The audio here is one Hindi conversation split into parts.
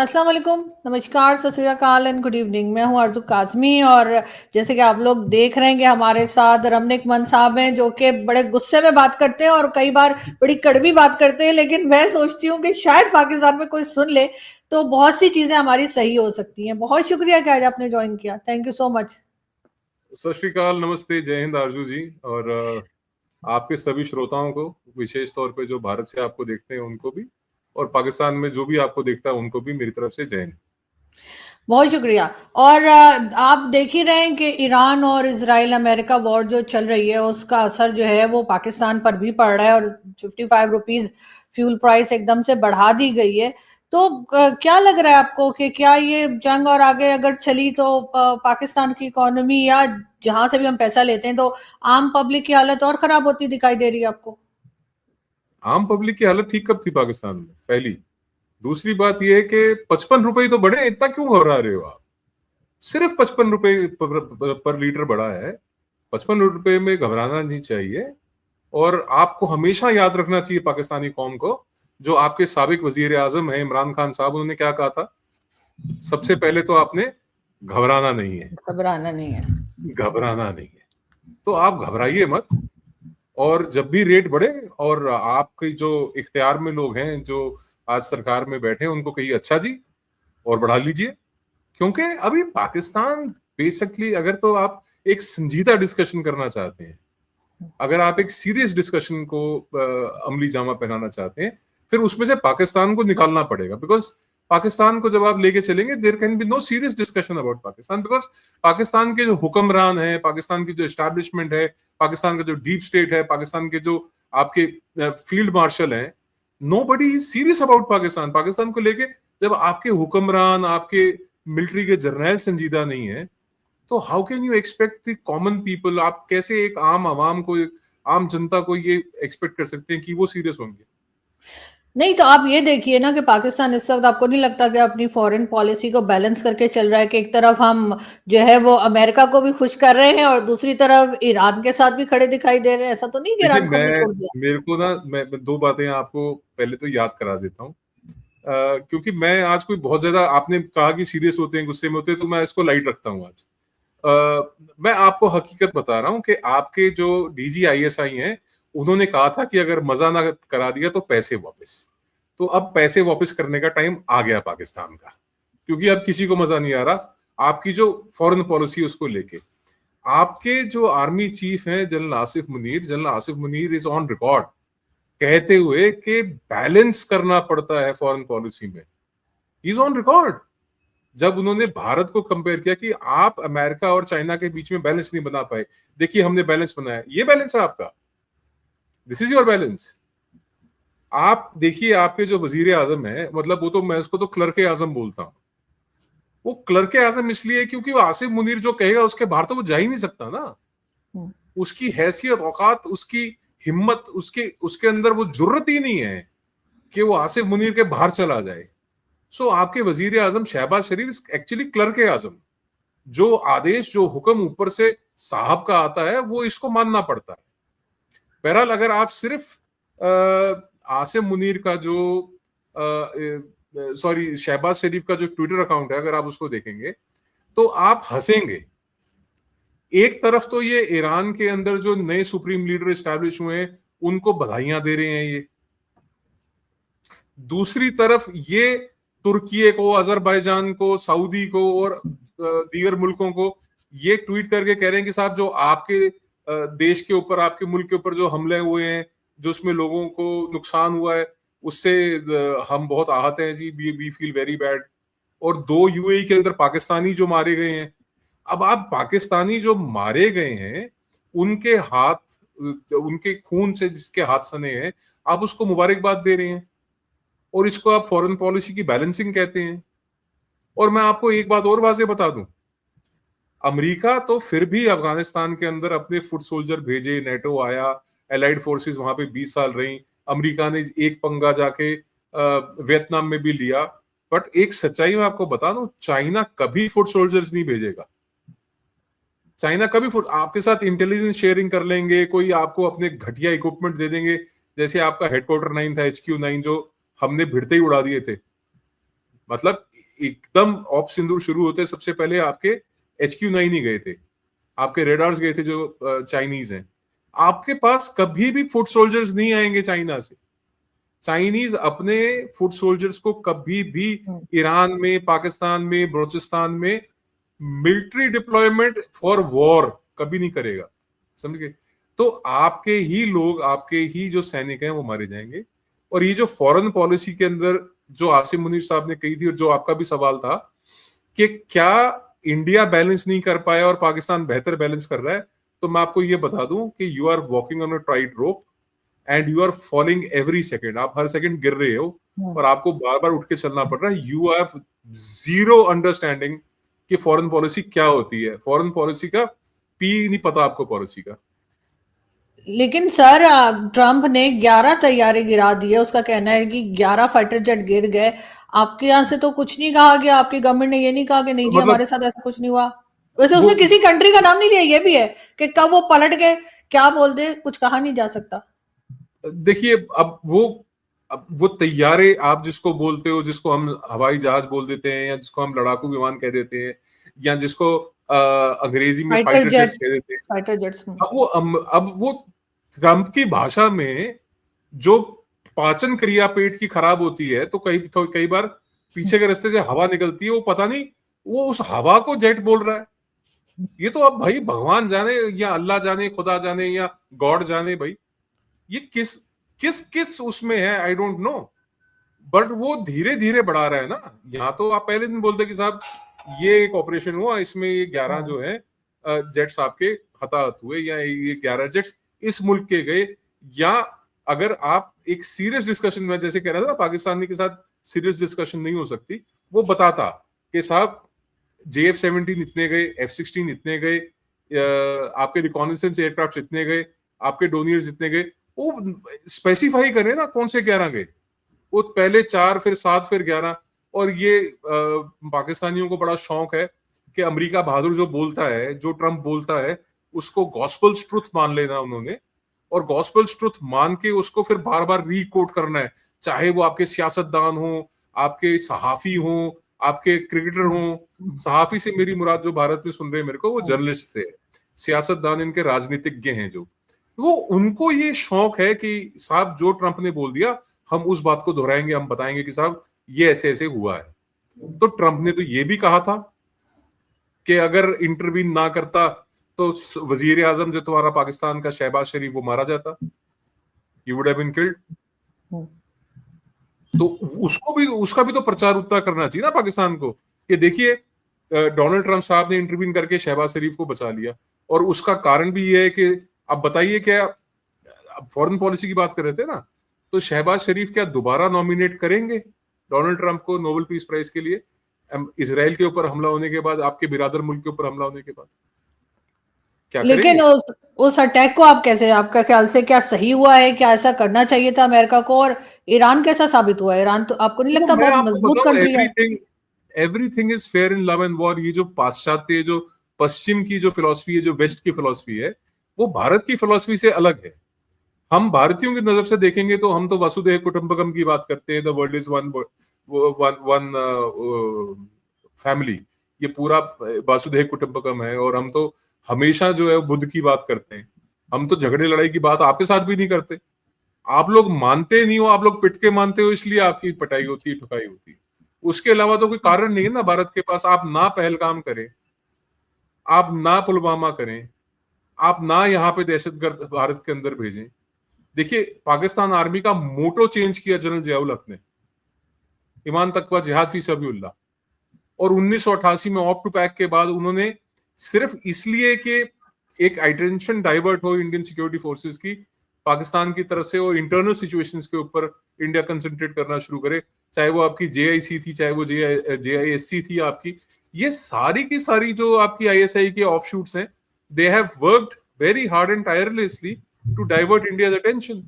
अस्सलाम वालेकुम, नमस्कार, सत श्री अकाल एंड गुड इवनिंग। मैं हूं आरज़ू काज़मी और जैसे कि आप लोग देख रहे हैं कि हमारे साथ रमनिक मन साहब हैं जो कि बड़े गुस्से में बात करते हैं और कई बार बड़ी कड़वी बात करते हैं, लेकिन मैं सोचती हूँ कि शायद पाकिस्तान में कोई सुन ले तो बहुत सी चीज़ें हमारी सही हो सकती हैं। बहुत शुक्रिया कि आज आपने ज्वाइन किया, थैंक यू सो मच। सत श्री अकाल, नमस्ते, जय हिंद आरजू जी। और आपके सभी श्रोताओं को, विशेष तौर पे जो भारत से आपको देखते हैं उनको भी, और पाकिस्तान में जो भी आपको देखता है उनको भी मेरी तरफ से जय हिंद। बहुत शुक्रिया। और आप देख ही रहे हैं कि ईरान और इजराइल अमेरिका वॉर जो चल रही है उसका असर जो है वो पाकिस्तान पर भी पड़ रहा है और 55 रुपीज फ्यूल प्राइस एकदम से बढ़ा दी गई है। तो क्या लग रहा है आपको कि क्या ये जंग और आगे अगर चली तो पाकिस्तान की इकोनॉमी या जहां से भी हम पैसा लेते हैं तो आम पब्लिक की हालत और खराब होती दिखाई दे रही है आपको? आम पब्लिक की हालत ठीक कब थी पाकिस्तान में? पहली। दूसरी बात यह है कि 55 रुपए तो बढ़े, इतना क्यों घबरा रहे हो आप? सिर्फ 55 रुपए पर लीटर बढ़ा है। 55 रुपए में घबराना नहीं चाहिए। और आपको हमेशा याद रखना चाहिए पाकिस्तानी कौम को, जो आपके साबिक वजीर आजम है इमरान खान साहब, उन्होंने क्या कहा था? सबसे पहले तो आपने घबराना नहीं है। घबराना नहीं है। घबराना नहीं है। तो आप घबराइए मत। और जब भी रेट बढ़े, और आपके जो इख्तियार में लोग हैं जो आज सरकार में बैठे हैं, उनको कहिए अच्छा जी और बढ़ा लीजिए। क्योंकि अभी पाकिस्तान बेसिकली, अगर तो आप एक संजीदा डिस्कशन करना चाहते हैं, अगर आप एक सीरियस डिस्कशन को अमली जामा पहनाना चाहते हैं, फिर उसमें से पाकिस्तान को निकालना पड़ेगा। बिकॉज पाकिस्तान को जब आप लेके चलेंगे, there can be no serious discussion about Pakistan. Because Pakistan के जो हुक्मरान है, पाकिस्तान की जो एस्टैब्लिशमेंट है, पाकिस्तान का जो डीप स्टेट है, पाकिस्तान के जो आपके फील्ड मार्शल हैं, nobody is serious about Pakistan. Pakistan को लेके जब आपके हुक्मरान, आपके मिलिट्री के जर्नैल संजीदा नहीं है, तो how can you expect the common people? आप कैसे एक आम आवाम को, एक आम जनता को ये एक्सपेक्ट कर सकते हैं कि वो सीरियस होंगे? नहीं, तो आप ये देखिए ना कि पाकिस्तान इस वक्त आपको नहीं लगता कि अपनी फॉरेन पॉलिसी को बैलेंस करके चल रहा है कि एक तरफ हम जो है वो अमेरिका को भी खुश कर रहे हैं और दूसरी तरफ ईरान के साथ भी खड़े दिखाई दे रहे हैं? ऐसा तो नहीं कि देखिए, ईरान को हमने मैं छोड़ दिया। मेरे को ना, मैं दो बातें आपको पहले तो याद करा देता हूँ। क्योंकि मैं आज कोई बहुत ज्यादा, आपने कहा कि सीरियस होते हैं, गुस्से में होते हैं, तो मैं इसको लाइट रखता हूँ आज। मैं आपको हकीकत बता रहा हूँ कि आपके जो DGISI हैं, उन्होंने कहा था कि अगर मजा ना करा दिया तो पैसे वापस। तो अब पैसे वापस करने का टाइम आ गया पाकिस्तान का, क्योंकि अब किसी को मजा नहीं आ रहा आपकी जो फॉरेन पॉलिसी उसको लेके। आपके जो आर्मी चीफ हैं general Asif Munir is on record कहते हुए कि बैलेंस करना पड़ता है फॉरेन पॉलिसी में। Is on record. जब उन्होंने भारत को कंपेयर किया कि आप अमेरिका और चाइना के बीच में बैलेंस नहीं बना पाए, देखिए हमने बैलेंस बनाया, ये बैलेंस है आपका, दिस इज योर बैलेंस। आप देखिए, आपके जो वजीर आजम है, मतलब वो तो, मैं उसको तो क्लर्क आजम बोलता हूं। वो क्लर्क आजम इसलिए क्योंकि वो आसिफ मुनीर जो कहेगा उसके बाहर तो वो जा ही नहीं सकता ना। हम्म। उसकी हैसियत, औकात, उसकी हिम्मत, उसके उसके अंदर वो जुर्रत ही नहीं है कि वो आसिफ मुनीर के बाहर चला जाए। सो आपके वजीर आजम शहबाज शरीफ एक्चुअली क्लर्क आजम। जो आदेश, जो हुक्म ऊपर से साहब का आता है, वो इसको मानना पड़ता है। बहरहाल, अगर आप सिर्फ आसिम मुनीर का जो, सॉरी, शहबाज शरीफ का जो ट्विटर अकाउंट है, अगर आप उसको देखेंगे तो आप हंसेंगे। एक तरफ तो ये ईरान के अंदर जो नए सुप्रीम लीडर स्टैब्लिश हुए हैं, उनको बधाइयां दे रहे हैं ये। दूसरी तरफ ये तुर्की को, अजरबैजान को, सऊदी को और दीगर मुल्कों को ये ट्वीट करके कह रहे हैं कि साहब, जो आपके देश के ऊपर, आपके मुल्क के ऊपर जो हमले हुए हैं, जो उसमें लोगों को नुकसान हुआ है, उससे हम बहुत आहत हैं जी, वी फील वेरी बैड। और 2 UAE के अंदर पाकिस्तानी जो मारे गए हैं, अब आप पाकिस्तानी जो मारे गए हैं, उनके हाथ, उनके खून से जिसके हाथ सने हैं, आप उसको मुबारकबाद दे रहे हैं, और इसको आप फॉरेन पॉलिसी की बैलेंसिंग कहते हैं। और मैं आपको एक बात और वाज़ेह बता दूं, अमेरिका तो फिर भी अफगानिस्तान के अंदर अपने फुट सोल्जर भेजे, नेटो आया, एलाइड फोर्सेस वहां पे 20 साल रही। अमेरिका ने एक पंगा जाके वियतनाम में भी लिया। बट एक सच्चाई मैं आपको बता दूं, चाइना कभी फुट सोल्जर्स नहीं भेजेगा। चाइना कभी फुट, आपके साथ इंटेलिजेंस शेयरिंग कर लेंगे, कोई आपको अपने घटिया इक्विपमेंट दे देंगे, जैसे आपका हेडक्वार्टर 9 था, HQ9, जो हमने भिड़ते ही उड़ा दिए थे। मतलब एकदम ऑप सिंदूर शुरू होते सबसे पहले आपके HQ-9 ही गए थे, आपके रेडार्स गए थे जो चाइनीज हैं। आपके पास कभी भी फुट सोल्जर्स नहीं आएंगे चाइना से। चाइनीज अपने फुट सोल्जर्स को कभी भी ईरान में, पाकिस्तान में, बलूचिस्तान में मिलिट्री डिप्लॉयमेंट फॉर वॉर कभी नहीं करेगा, समझ गए? तो आपके ही लोग, आपके ही जो सैनिक हैं वो मारे जाएंगे। और ये जो फॉरेन पॉलिसी के अंदर जो आसिम मुनीर साहब ने कही थी और जो आपका भी सवाल था कि क्या इंडिया बैलेंस नहीं कर पाया और पाकिस्तान बेहतर बैलेंस कर रहा है, तो मैं आपको ये बता दूं कि you are walking on a tight rope and you are falling every second. आप हर सेकेंड गिर रहे हो और आपको बार बार उठ के चलना पड़ रहा है। यू हैव जीरो अंडरस्टैंडिंग कि फॉरेन पॉलिसी क्या होती है। फॉरेन पॉलिसी का पी नहीं पता आपको पॉलिसी का। लेकिन सर ट्रंप ने 11 तैयारे गिरा दिए, उसका कहना है कि 11 फाइटर जेट गिर गए। आपके यहाँ से तो कुछ नहीं कहा गया, आपकी गवर्नमेंट ने ये नहीं कहा कि नहीं जी हमारे साथ ऐसा कुछ नहीं हुआ। वैसे उसने किसी कंट्री का नाम नहीं लिया, ये भी है कि कब वो पलट गए क्या बोल दे, कुछ कहा नहीं जा सकता। देखिए अब वो तैयारे आप जिसको बोलते हो, जिसको हम हवाई जहाज बोल देते हैं या जिसको हम लड़ाकू विमान कह देते हैं या जिसको अंग्रेजी में फाइटर जेट्स कह देते हैं, फाइटर जेट्स। अब वो ट्रंप की भाषा में जो पाचन क्रिया पेट की खराब होती है तो कई बार पीछे के रास्ते से हवा निकलती है, वो पता नहीं वो उस हवा को जेट बोल रहा है। ये तो अब भाई भगवान जाने या अल्लाह जाने, खुदा जाने या गॉड जाने, भाई ये किस किस किस उसमें है, आई डोंट नो। बट वो धीरे धीरे बढ़ा रहा है ना। यहाँ तो आप पहले दिन बोलते कि साहब ये एक ऑपरेशन हुआ, इसमें ये 11 जो है जेट्स आपके हताहत हुए या ये 11 जेट्स इस मुल्क के गए। या अगर आप एक सीरियस डिस्कशन में, जैसे कह रहा था ना पाकिस्तानी के साथ सीरियस डिस्कशन नहीं हो सकती, वो बताता कि साहब JF-17 इतने गए, F-16 इतने गए, आपके रिकॉनेसेंस एयरक्राफ्ट इतने गए, आपके डोनियर्स इतने गए, वो स्पेसिफाई करें ना कौन से 11 गए। वो पहले 4 फिर 7 फिर 11। और ये पाकिस्तानियों को बड़ा शौक है कि अमेरिका बहादुर जो बोलता है, जो ट्रंप बोलता है, उसको गॉस्पेल्स ट्रुथ मान लेना उन्होंने, और गॉस्पेल्स ट्रुथ मान के उसको फिर बार बार रीकोट करना है, चाहे वो आपके सियासतदान हो, आपके सहाफी हो, आपके क्रिकेटर हो। सहाफी से मेरी मुराद जो भारत में सुन रहे हैं मेरे को, वो जर्नलिस्ट से है। सियासतदान इनके राजनीतिज्ञ हैं जो, वो उनको ये शौक है कि साहब जो ट्रंप ने बोल दिया हम उस बात को दोहराएंगे, हम बताएंगे कि साहब ये ऐसे ऐसे हुआ है। तो ट्रंप ने तो ये भी कहा था कि अगर इंटरवीन ना करता तो वजीर आजम जो तुम्हारा पाकिस्तान का शहबाज शरीफ, वो मारा जाता, he would have been killed. तो उसका भी तो प्रचार उतना करना चाहिए ना पाकिस्तान को कि देखिए डोनाल्ड ट्रंप साहब ने इंटरवीन करके शहबाज शरीफ को बचा लिया। और उसका कारण भी ये है कि अब बताइए क्या, अब फॉरेन पॉलिसी की बात कर रहे थे ना, तो शहबाज शरीफ क्या दोबारा नॉमिनेट करेंगे डोनाल्ड ट्रंप को नोबेल पीस प्राइज के लिए? इजराइल के ऊपर हमला होने के बाद, आपके बिरादर मुल्क के ऊपर हमला होने के बाद क्या लेकिन उस अटैक को आप कैसे, आपका ख्याल से क्या सही हुआ है? क्या ऐसा करना चाहिए था अमेरिका को? और ईरान कैसा साबित हुआ? ईरान तो आपको नहीं लगता बहुत मजबूत कंट्री है? Everything is fair in love and war. ये जो पाश्चात्य, जो पश्चिम की जो फिलॉसफी है, जो वेस्ट की फिलॉसफी है, वो भारत की फिलॉसफी से अलग है। हम भारतीयों की नजर से देखेंगे तो हम तो वसुधैव कुटुंबकम की बात करते हैं, the world is one family, ये पूरा वसुधैव कुटुंबकम है। और हम तो हमेशा जो है बुद्ध की बात करते हैं। हम तो झगड़े लड़ाई की बात आपके साथ भी नहीं करते। आप लोग मानते नहीं हो, आप लोग पिट के मानते हो, इसलिए आपकी पिटाई होती है, ठुकाई होती है। उसके अलावा तो कोई कारण नहीं है ना भारत के पास। आप ना पहलगाम करें, आप ना पुलवामा करें, आप ना यहाँ पे दहशतगर्द भारत के अंदर भेजें। देखिए पाकिस्तान आर्मी का मोटो चेंज किया जनरल जियाउल हक ने, ईमान तकवा जिहाद फी सबीलिल्लाह। और 1988 में ऑप टू पैक के बाद उन्होंने सिर्फ इसलिए कि एक अटेंशन डाइवर्ट हो इंडियन सिक्योरिटी फोर्सेस की पाकिस्तान की तरफ से और इंटरनल सिचुएशंस के ऊपर इंडिया कंसंट्रेट करना शुरू करे, चाहे वो आपकी JIC थी, चाहे वो JISC थी आपकी, ये सारी की सारी जो आपकी ISI के ऑफशूट्स हैं, they have worked very hard and tirelessly to divert India's attention.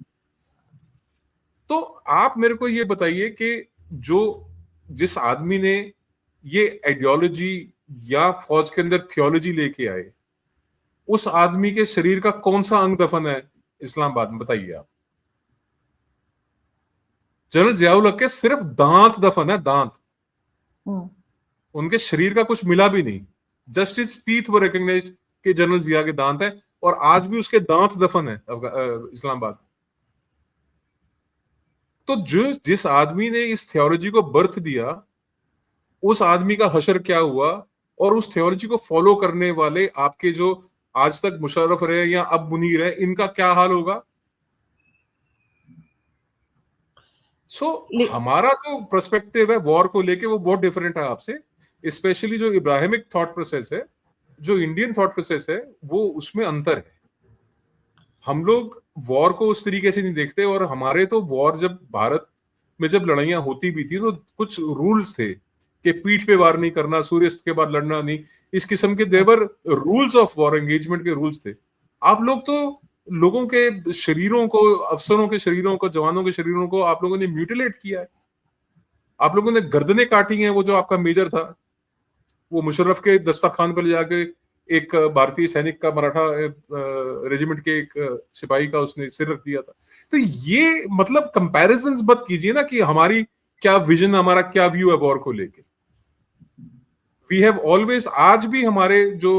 तो आप मेरे को ये बताइए कि जिस आदमी ने ये आइडियोलॉजी या फौज के अंदर थियोलॉजी लेके आए, उस आदमी के शरीर का कौन सा अंग दफन है इस्लामाबाद में, बताइए आप। जनरल जियाउल हक के सिर्फ दांत दफन है, दांत। उनके शरीर का कुछ मिला भी नहीं, जस्ट हिज टीथ वर रिकॉग्नाइज्ड कि जनरल जिया के दांत है, और आज भी उसके दांत दफन है इस्लामाबाद। तो जिस आदमी ने इस थियोलॉजी को बर्थ दिया, उस आदमी का हशर क्या हुआ, और उस थियोलॉजी को फॉलो करने वाले आपके जो आज तक मुशर्रफ रहे या अब मुनीर है, इनका क्या हाल होगा। हमारा जो पर्सपेक्टिव है वॉर को लेके वो बहुत डिफरेंट है आपसे, स्पेशली जो इब्राहिमिक थॉट प्रोसेस है, जो इंडियन थॉट प्रोसेस है, वो उसमें अंतर है। हम लोग वॉर को उस तरीके से नहीं देखते, और हमारे तो वॉर जब भारत में जब लड़ाइयां होती भी थी तो कुछ रूल्स थे कि पीठ पे वार नहीं करना, सूर्यास्त के बाद लड़ना नहीं, इस किस्म के देवर रूल्स ऑफ वॉर, एंगेजमेंट के रूल्स थे। आप लोग तो लोगों के शरीरों को, अफसरों के शरीरों को, जवानों के शरीरों को आप लोगों ने म्यूटिलेट किया है, आप लोगों ने गर्दनें काटी हैं। वो जो आपका मेजर था, वो मुशर्रफ के दस्तरखान पर ले जाके एक भारतीय सैनिक का, मराठा रेजिमेंट के एक सिपाही का उसने सिर रख दिया था। तो ये मतलब कंपैरिजंस मत कीजिए ना कि हमारी क्या विजन, हमारा क्या व्यू है वॉर को लेके। वी हैव ऑलवेज, आज भी हमारे जो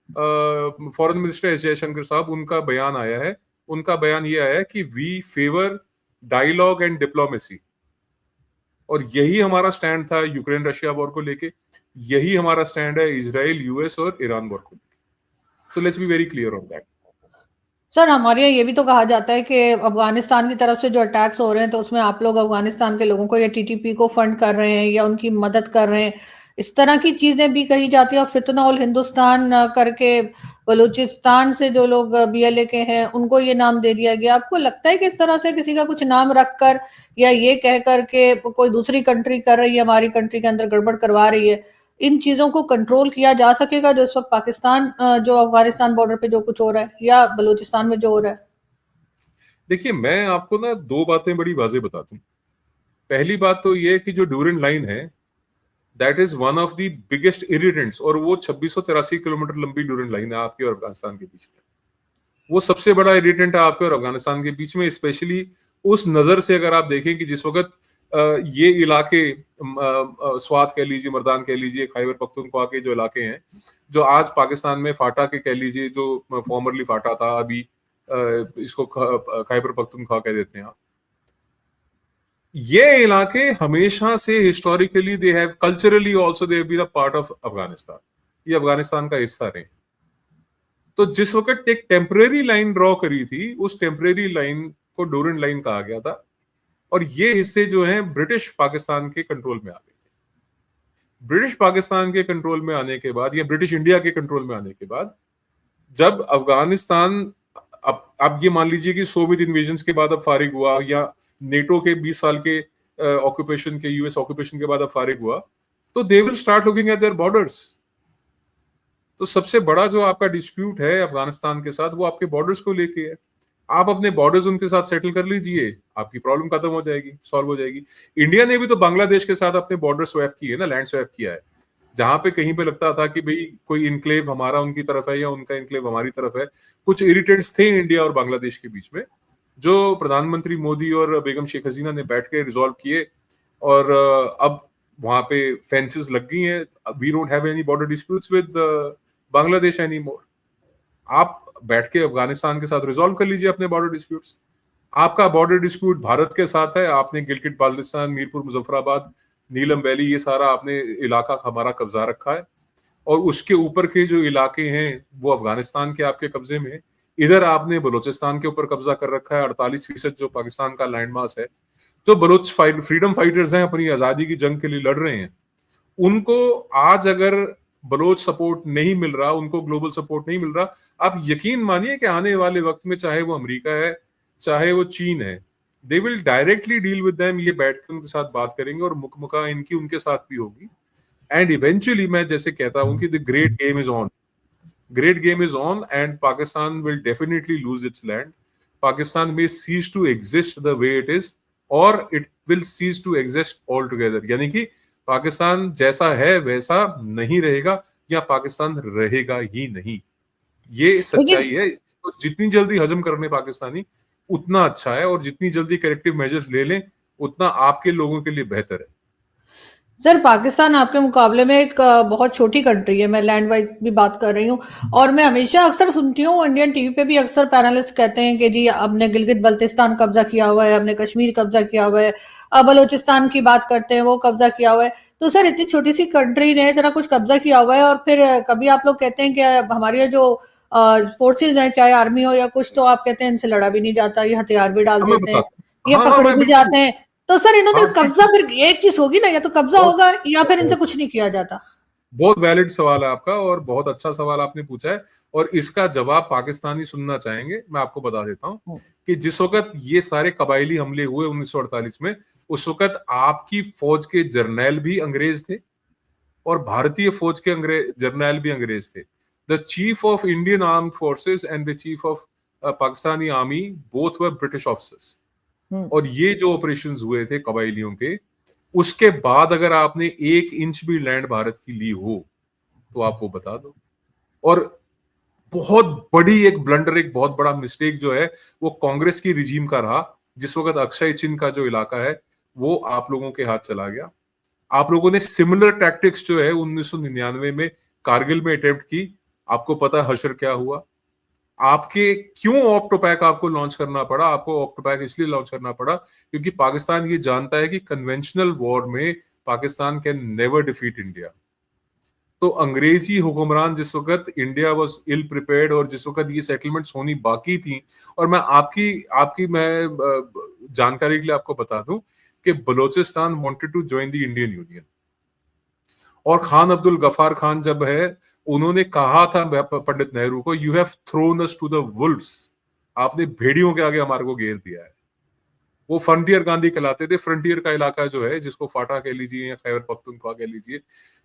फॉरेन मिनिस्टर एस जयशंकर साहब, उनका बयान आया है, उनका बयान ये आया है कि we favour dialogue and diplomacy, और यही हमारा स्टैंड था यूक्रेन रशिया वॉर को लेके, यही हमारा स्टैंड है इजराइल, यूएस और ईरान वॉर को लेके। So let's be very clear on that. Sir, हमारे यहाँ ये भी तो कहा जाता है कि अफगानिस्तान की तरफ से जो अटैक्स हो रहे हैं तो उसमें आप लोग अफगानिस्तान के लोगों को या टीटीपी को फंड कर रहे हैं या उनकी मदद कर रहे हैं, इस तरह की चीजें भी कही जाती है। और फितना उल हिंदुस्तान करके बलूचिस्तान से जो लोग बीएलए के हैं उनको ये नाम दे दिया गया। आपको लगता है कि इस तरह से किसी का कुछ नाम रखकर या ये कह करके कोई दूसरी कंट्री कर रही है, हमारी कंट्री के अंदर गड़बड़ करवा रही है, इन चीजों को कंट्रोल किया जा सकेगा जो इस वक्त पाकिस्तान, जो अफगानिस्तान बॉर्डर पे जो कुछ हो रहा है या बलूचिस्तान में जो हो रहा है? देखिए, मैं आपको ना दो बातें बड़ी वाज़ेह बताता हूँ। पहली बात तो ये कि जो ड्यूरेंट लाइन है, that is one of the biggest irritants, और वो 2683 किलोमीटर लंबी ड्यूरेंट लाइन है आपके और अफगानिस्तान के बीच में। वो सबसे बड़ा इरिटेंट है आपके और अफगानिस्तान के बीच में, स्पेशली उस नजर से अगर आप देखें कि जिस वक्त ये इलाके, स्वात कह लीजिए, मर्दान कह लीजिए, खैबर पख्तूनख्वा के जो इलाके हैं, जो आज पाकिस्तान में फाटा के कह लीजिए, जो फॉर्मरली फाटा था, अभी इसको खैबर पख्तूनख्वा कह देते हैं आप, ये इलाके हमेशा से historically they have culturally also they have been a part of Afghanistan, ये अफगानिस्तान का हिस्सा रहे। तो जिस वक्त एक टेम्परेरी लाइन ड्रॉ करी थी, उस टेम्परेरी लाइन को डोरेंट लाइन कहा गया था, और ये हिस्से जो हैं ब्रिटिश पाकिस्तान के कंट्रोल में आ गए थे। ब्रिटिश पाकिस्तान के कंट्रोल में आने के बाद, या ब्रिटिश इंडिया के कंट्रोल में आने के बाद, जब अफगानिस्तान, अब ये मान लीजिए कि सोवियत इन्वेजन के बाद अब फारिग हुआ, या नेटो के 20 साल के ऑक्यूपेशन के, यूएस ऑक्यूपेशन के बाद अब फारिग हुआ, तो they will start looking at there borders. तो सबसे बड़ा जो आपका डिस्प्यूट है अफगानिस्तान के साथ, वो आपके बॉर्डर्स को लेके है। आप अपने बॉर्डर्स उनके साथ सेटल कर लीजिए, आपकी प्रॉब्लम खत्म हो जाएगी, सॉल्व हो जाएगी। इंडिया ने भी तो बांग्लादेश के साथ अपने बॉर्डर स्वैप किए है ना, लैंड स्वैप किया है, जहां पे कहीं पे लगता था कि भाई कोई इनक्लेव हमारा उनकी तरफ है या उनका इनक्लेव हमारी तरफ है। कुछ इरिटेंट्स थे इंडिया और बांग्लादेश के बीच में, जो प्रधानमंत्री मोदी और बेगम शेख हसीना ने बैठ के रिजॉल्व किए, और अब वहां पे फेंसेस लग गई हैं। We don't have any border disputes with Bangladesh any more. आप बैठ के अफगानिस्तान के साथ रिजॉल्व कर लीजिए अपने बॉर्डर डिस्प्यूट्स। आपका बॉर्डर डिस्प्यूट भारत के साथ है, आपने गिलगित बाल्टिस्तान, मीरपुर मुजफ्फराबाद, नीलम वैली, ये सारा आपने इलाका हमारा कब्जा रखा है, और उसके ऊपर के जो इलाके हैं वो अफगानिस्तान के आपके कब्जे में है। इधर आपने बलोचिस्तान के ऊपर कब्जा कर रखा है, 48% जो पाकिस्तान का लैंड मास है। जो बलोच फ्रीडम फाइटर्स हैं, अपनी आजादी की जंग के लिए लड़ रहे हैं, उनको आज अगर बलोच सपोर्ट नहीं मिल रहा, उनको ग्लोबल सपोर्ट नहीं मिल रहा, आप यकीन मानिए कि आने वाले वक्त में, चाहे वो अमेरिका है, चाहे वो चीन है, they will directly deal with them. ये बैठ के उनके साथ बात करेंगे, और मुकमुका इनकी उनके साथ भी होगी। एंड इवेंचुअली मैं जैसे कहता हूं कि the great game is on, great game is on, and Pakistan will definitely lose its land. Pakistan may cease to exist the way it is, or it will cease to exist altogether. यानी कि पाकिस्तान जैसा है वैसा नहीं रहेगा, या पाकिस्तान रहेगा ही नहीं। ये सच्चाई है। तो जितनी जल्दी हजम करने पाकिस्तानी, उतना अच्छा है, और जितनी जल्दी करेक्टिव मेजर्स ले लें, उतना आपके लोगों के लिए बेहतर है। सर पाकिस्तान आपके मुकाबले में एक बहुत छोटी कंट्री है, मैं लैंड वाइज भी बात कर रही हूँ, और मैं हमेशा अक्सर सुनती हूँ इंडियन टीवी पे भी अक्सर पैनलिस्ट कहते हैं कि जी हमने गिलगित बल्तिस्तान कब्जा किया हुआ है, हमने कश्मीर कब्जा किया हुआ है, बलोचिस्तान की बात करते हैं वो कब्जा किया हुआ है। तो सर इतनी छोटी सी कंट्री ने इतना कुछ कब्जा किया हुआ है, और फिर कभी आप लोग कहते हैं कि हमारी ये जो फोर्सेज हैं, चाहे आर्मी हो या कुछ, तो आप कहते हैं इनसे लड़ा भी नहीं जाता, ये हथियार भी डाल मैं देते हैं, बताता ये हूँ। हाँ हाँ, पकड़े मैं भी बिल्कुल। जाते हैं। तो सर इन्होंने हाँ ठीक कब्जा, है। फिर एक चीज होगी ना, या तो कब्जा बहुत होगा या फिर इनसे बहुत कुछ नहीं किया जाता। बहुत वैलिड सवाल है आपका, और बहुत अच्छा सवाल आपने पूछा है, और इसका जवाब पाकिस्तानी सुनना चाहेंगे। मैं आपको बता देता हूं कि जिस वक्त ये सारे कबायली हमले हुए 1948 में, उस वक्त आपकी फौज के जर्नैल भी अंग्रेज थे और भारतीय फौज के जर्नैल भी अंग्रेज थे। The chief of Indian armed forces and the chief of Pakistani army both were British officers. Hmm. और ये जो ऑपरेशंस हुए थे कबायलियों के, उसके बाद अगर आपने 1 इंच भी लैंड भारत की ली हो तो आप वो बता दो। और बहुत बड़ी एक ब्लंडर, एक बहुत बड़ा मिस्टेक जो है वो कांग्रेस की रिजीम का रहा, जिस वक्त अक्षय चिन्ह का जो इलाका है वो आप लोगों के हाथ चला गया। आप लोगों ने सिमिलर टैक्टिक्स जो है 1999 में कारगिल में अटेम्प्ट की। आपको पता है हशर क्या हुआ। आपके क्यों ऑक्टोपैक आपको लॉन्च करना पड़ा? आपको ऑक्टोपैक इसलिए लॉन्च करना पड़ा क्योंकि पाकिस्तान ये जानता है कि कन्वेंशनल वॉर में Pakistan can never defeat India. तो अंग्रेजी हुक्मरान जिस वक्त इंडिया वाज इल प्रिपेयर्ड, और जिस वक्त ये सेटलमेंट्स होनी बाकी थी, और मैं आपकी आपकी मैं जानकारी के लिए आपको बता दूं कि Balochistan wanted to join the Indian union, और खान अब्दुल गफार खान जब है, उन्होंने कहा था पंडित नेहरू को, you have thrown us to the wolves, आपने भेड़ियों के आगे हमारे को घेर दिया है। वो फ्रंटियर गांधी कहलाते थे। फ्रंटियर का इलाका जो है, जिसको फाटा कह लीजिए या खैबर पख्तूनख्वा कह लीजिए,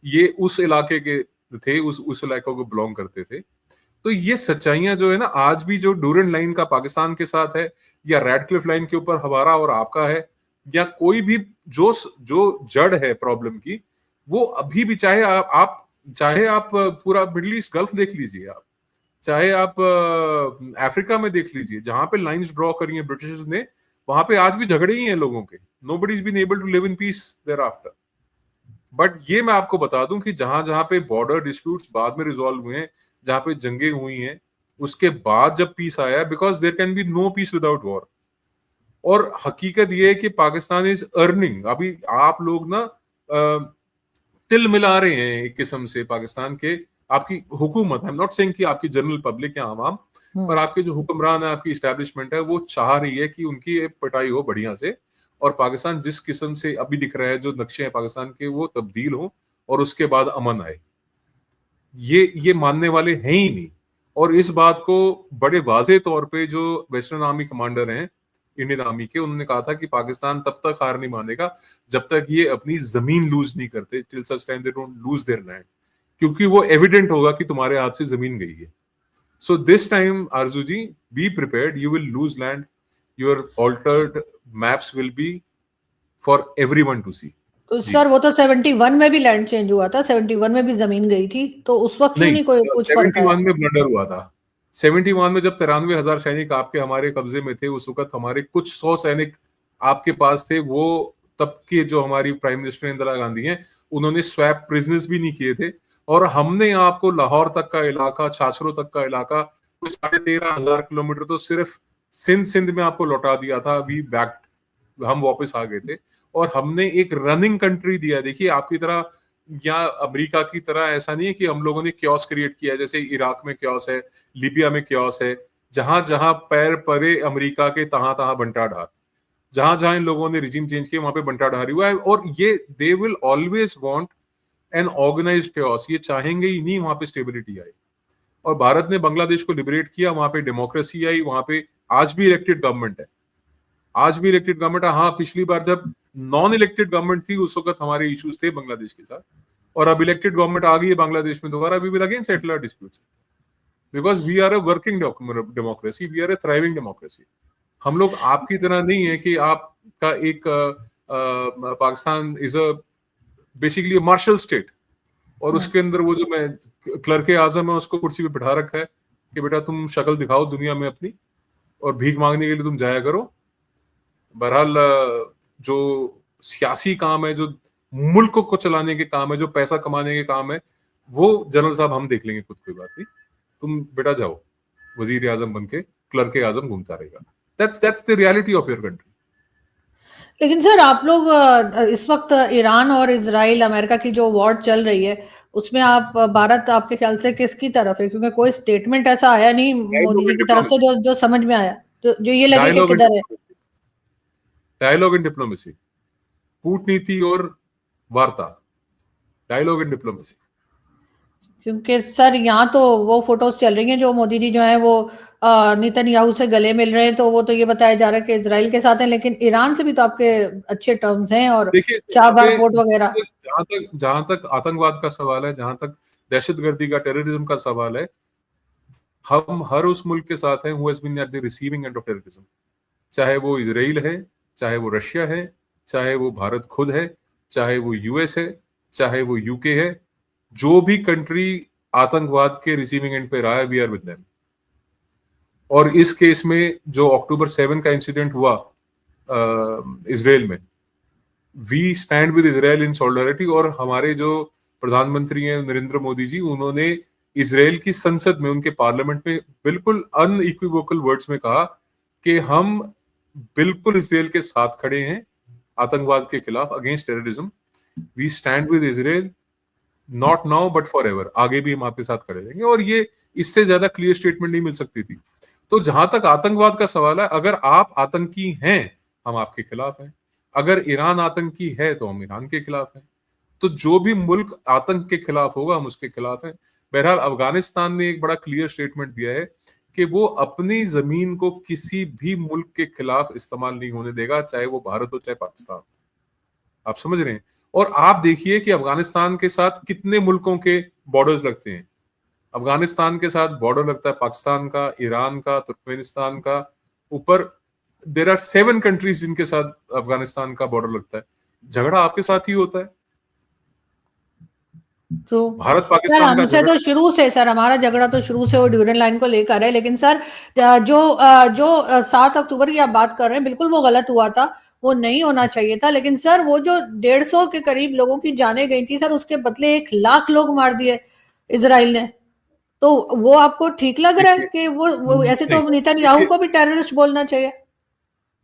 ये उस इलाके के थे, उस इलाके को बिलोंग करते थे। तो ये सच्चाइयां जो है ना, आज भी जो डूरेंट लाइन का पाकिस्तान के साथ है, या रेडक्लिफ लाइन के ऊपर हमारा और आपका है, या कोई भी जो जो जड़ है प्रॉब्लम की, वो अभी भी, चाहे आप पूरा मिडिल ईस्ट गल्फ देख लीजिए, आप चाहे आप अफ्रीका में देख लीजिए, जहां पे लाइंस ड्रॉ करी हैं ब्रिटिशर्स ने, वहां पे आज भी झगड़े ही हैं लोगों के। Nobody is been able to live in peace there after. But ये मैं आपको बता दूं कि जहां जहां पे बॉर्डर डिस्प्यूट्स बाद में रिजॉल्व हुए हैं, जहां पे जंगें हुई हैं, उसके बाद जब पीस आया, because there can be no peace without war. और हकीकत ये है कि पाकिस्तान इज अर्निंग। अभी आप लोग ना तिल मिला रहे हैं एक किस्म से पाकिस्तान के, आपकी हुकूमत, आई एम नॉट सेइंग कि आपकी जनरल पब्लिक या आवाम, पर आपके जो हुक्मरान है, आपकी इस्टेब्लिशमेंट है, वो चाह रही है कि उनकी पिटाई हो बढ़िया से, और पाकिस्तान जिस किस्म से अभी दिख रहा है, जो नक्शे हैं पाकिस्तान के, वो तब्दील हो और उसके बाद अमन आए। ये मानने वाले हैं ही नहीं। और इस बात को बड़े वाजे तौर पे जो वेस्टर्न आर्मी कमांडर हैं इंडियन आर्मी के, उन्होंने कहा था कि पाकिस्तान तब तक हार नहीं मानेगा जब तक ये अपनी जमीन लूज नहीं करते, till such time they don't lose their land, क्योंकि वो एविडेंट होगा कि तुम्हारे हाथ से जमीन गई है। सो this time Arzoo ji, be prepared, you will lose land, your altered maps will be for everyone to see. तो सर वो तो 71 में भी लैंड चेंज हुआ था, 71 में भी जमीन गई थी, तो उस वक्त क्यों नहीं, नहीं कोई कुछ फर्क आया? 71 में ब्लंडर हुआ था। 71 में जब 93,000 सैनिक आपके हमारे कब्जे में थे, उस वक्त हमारे कुछ 100 सैनिक आपके पास थे। वो तब के जो हमारी प्राइम मिनिस्टर इंदिरा गांधी हैं, उन्होंने स्वैप प्रिजनर्स भी नहीं किए थे, और हमने आपको लाहौर तक का इलाका, छाछरों तक का इलाका, कुछ 13,500 किलोमीटर तो सिर्फ सिंध में आपको लौटा दिया था। वी बैक, हम वापस आ गए थे, और हमने एक रनिंग कंट्री दिया। देखिए, आपकी तरह या अमेरिका की तरह ऐसा नहीं है कि हम लोगों ने क्योस क्रिएट किया है, जैसे इराक में क्योस है, लीबिया में क्योस है। जहां जहां पैर परे अमेरिका के, तहां तहां बंटा ढार। जहां जहां इन लोगों ने रिजीम चेंज किया, वहां पे बंटा ढारी हुआ है। और ये they will always want an organised chaos, ये चाहेंगे ही नहीं वहां पे स्टेबिलिटी आए। और भारत ने बांग्लादेश को लिबरेट किया, वहां पे डेमोक्रेसी आई, वहां पे आज भी इलेक्टेड गवर्नमेंट है, आज भी इलेक्टेड गवर्नमेंट है। हाँ, पिछली बार जब नॉन इलेक्टेड गवर्नमेंट थी, उस वक्त हमारे इश्यूज थे बांग्लादेश के साथ, और अब इलेक्टेड गवर्नमेंट आ गई है बांग्लादेश में दोबारा, we will again settle our disputes, because we are a working democracy, we are a thriving democracy. हम लोग आपकी तरह नहीं है कि आपका एक Pakistan is a basically martial state, और उसके अंदर वो जो मैं क्लर्क आजम है उसको कुर्सी पे बिठा रखा है कि बेटा तुम शक्ल दिखाओ दुनिया में अपनी, और भीख मांगने के लिए तुम जाया करो। बहरहाल जो सियासी काम है, जो मुल्क को चलाने के काम है, जो पैसा कमाने के काम है, वो जनरल साहब हम देख लेंगे खुद, कोई बात नहीं, तुम बेटा जाओ वजीर आजम बन के क्लर्क आजम घूमता रहेगा। That's the reality of your country. लेकिन सर आप लोग इस वक्त ईरान और इजराइल अमेरिका की जो वॉर चल रही है उसमें आप भारत आपके ख्याल से किसकी तरफ है? क्योंकि कोई स्टेटमेंट ऐसा आया नहीं मोदी जी की तरफ से जो समझ में आया, जो ये लगे कि किधर है। डायलॉग इन डिप्लोमेसी, कूटनीति और वार्ता, डायलॉग इन डिप्लोमेसी। क्योंकि सर यहाँ तो वो फोटोज चल रही हैं जो मोदी जी जो है वो नेतन्याहू से गले मिल रहे हैं, तो वो तो ये बताया जा रहा है कि इजराइल के साथ हैं, लेकिन ईरान से भी तो आपके अच्छे टर्म्स हैं और चाबहार पोर्ट वगैरह। जहां तक आतंकवाद का सवाल है, जहां तक दहशतगर्दी का, टेररिज्म का सवाल है, हम हर उस मुल्क के साथ हैं who has been at the receiving end of terrorism, चाहे वो इजराइल है, चाहे वो रशिया है, चाहे वो भारत खुद है, चाहे वो यूएस है, चाहे वो यूके है, जो भी कंट्री आतंकवाद के रिसीविंग एंड पे रहा है, वी आर विद देम। और इस केस में जो अक्टूबर 7 का इंसिडेंट हुआ इजराइल में, we stand with Israel in solidarity. और हमारे जो प्रधानमंत्री हैं नरेंद्र मोदी जी, उन्होंने इजराइल की संसद में, उनके पार्लियामेंट में बिल्कुल अनइक्विवोकल वर्ड्स में कहा कि हम बिल्कुल इजराइल के साथ खड़े हैं आतंकवाद के खिलाफ, against terrorism. We stand with Israel, not now but forever, आगे भी हम आपके साथ खड़े रहेंगे। और ये इससे ज्यादा क्लियर स्टेटमेंट नहीं मिल सकती थी। तो जहां तक आतंकवाद का सवाल है, अगर आप आतंकी हैं हम आपके खिलाफ हैं, अगर ईरान आतंकी है तो हम ईरान के खिलाफ हैं, तो जो भी मुल्क आतंक के खिलाफ होगा हम उसके खिलाफ हैं। बहरहाल अफगानिस्तान ने एक बड़ा क्लियर स्टेटमेंट दिया है कि वो अपनी जमीन को किसी भी मुल्क के खिलाफ इस्तेमाल नहीं होने देगा, चाहे वो भारत हो चाहे पाकिस्तान। आप समझ रहे हैं? और आप देखिए कि अफगानिस्तान के साथ कितने मुल्कों के बॉर्डर्स लगते हैं। अफगानिस्तान के साथ बॉर्डर लगता है पाकिस्तान का, ईरान का, तुर्कमेनिस्तान का, ऊपर देयर आर 7 कंट्रीज जिनके साथ अफगानिस्तान का बॉर्डर लगता है। झगड़ा आपके साथ ही होता है। तो भारत सर पाकिस्तान का हमसे तो शुरू से सर हमारा झगड़ा तो शुरू से वो ड्यूरेंट लाइन को लेकर है। लेकिन सर जो 7 अक्टूबर की आप बात कर रहे हैं, बिल्कुल वो गलत हुआ था, वो नहीं होना चाहिए था। लेकिन सर वो जो 150 के करीब लोगों की जाने गई थी सर, उसके बदले 1 लाख लोग मार दिए इजराइल ने, तो वो आपको ठीक लग रहा है कि वो ऐसे? तो नेतन्याहू को भी टेररिस्ट बोलना चाहिए।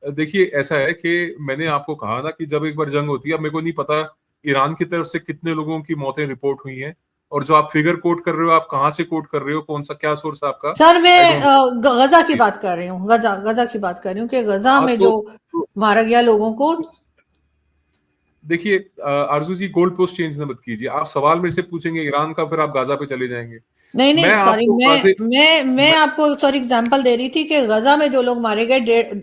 देखिए ऐसा है कि मैंने आपको कहा ना कि जब एक बार जंग होती है, मेरे को नहीं पता ईरान की तरफ से कितने लोगों की मौतें रिपोर्ट हुई हैं, और जो आप फिगर कोट कर रहे हो, आप कहां से कोट कर रहे हो, कौन सा क्या सोर्स है आपका? सर मैं गजा की बात कर रही हूँ, गजा की बात कर रही हूँ कि गजा में जो मारा गया लोगों को। देखिए आरजू जी, गोल्ड पोस्ट चेंज मत कीजिए। आप सवाल मेरे से पूछेंगे ईरान का, फिर आप गाजा पे चले जाएंगे। नहीं सॉरी, मैं आपको सॉरी एग्जांपल दे रही थी कि गजा में जो लोग मारे गए,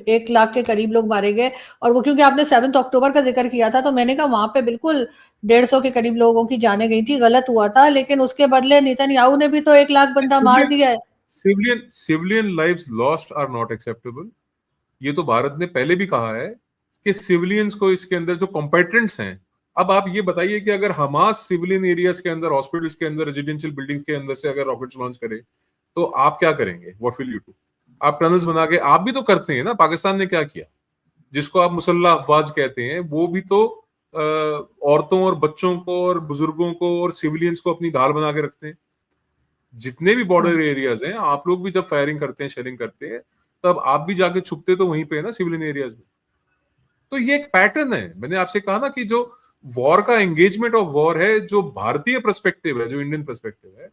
1 लाख के करीब लोग मारे गए, और वो क्योंकि आपने 7 अक्टूबर का जिक्र किया था, तो मैंने कहा वहां पे बिल्कुल 150 के करीब लोगों की जाने गई थी, गलत हुआ था। लेकिन उसके बदले नेतन्याहू ने भी तो 1 लाख बंदा मार दिया है। Civilian lives lost are not acceptable. ये तो भारत ने पहले भी कहा है कि सिविलियंस को इसके अंदर जो कॉम्पेटेंट्स हैं। अब आप ये बताइए कि अगर हमास सिविलियन एरियाज के अंदर, हॉस्पिटल्स के अंदर, रेजिडेंशियल बिल्डिंग्स के अंदर से अगर रॉकेट्स लॉन्च करे, तो आप क्या करेंगे? What will you do? आप टनल्स बना के, आप भी तो करते हैं ना। पाकिस्तान ने क्या किया, जिसको आप मुसल्ला अफवाज कहते हैं, वो भी तो औरतों और बच्चों को और बुजुर्गों को और सिविलियंस को अपनी ढाल बना के रखते हैं। जितने भी बॉर्डर एरियाज हैं, आप लोग भी जब फायरिंग करते हैं, शेलिंग करते हैं, तब आप भी जाके छुपते तो वहीं पे है ना, सिविलियन एरियाज में। तो ये एक पैटर्न है। मैंने आपसे कहा ना कि जो वॉर का एंगेजमेंट ऑफ वॉर है, जो भारतीय पर्सपेक्टिव है, जो इंडियन पर्सपेक्टिव है,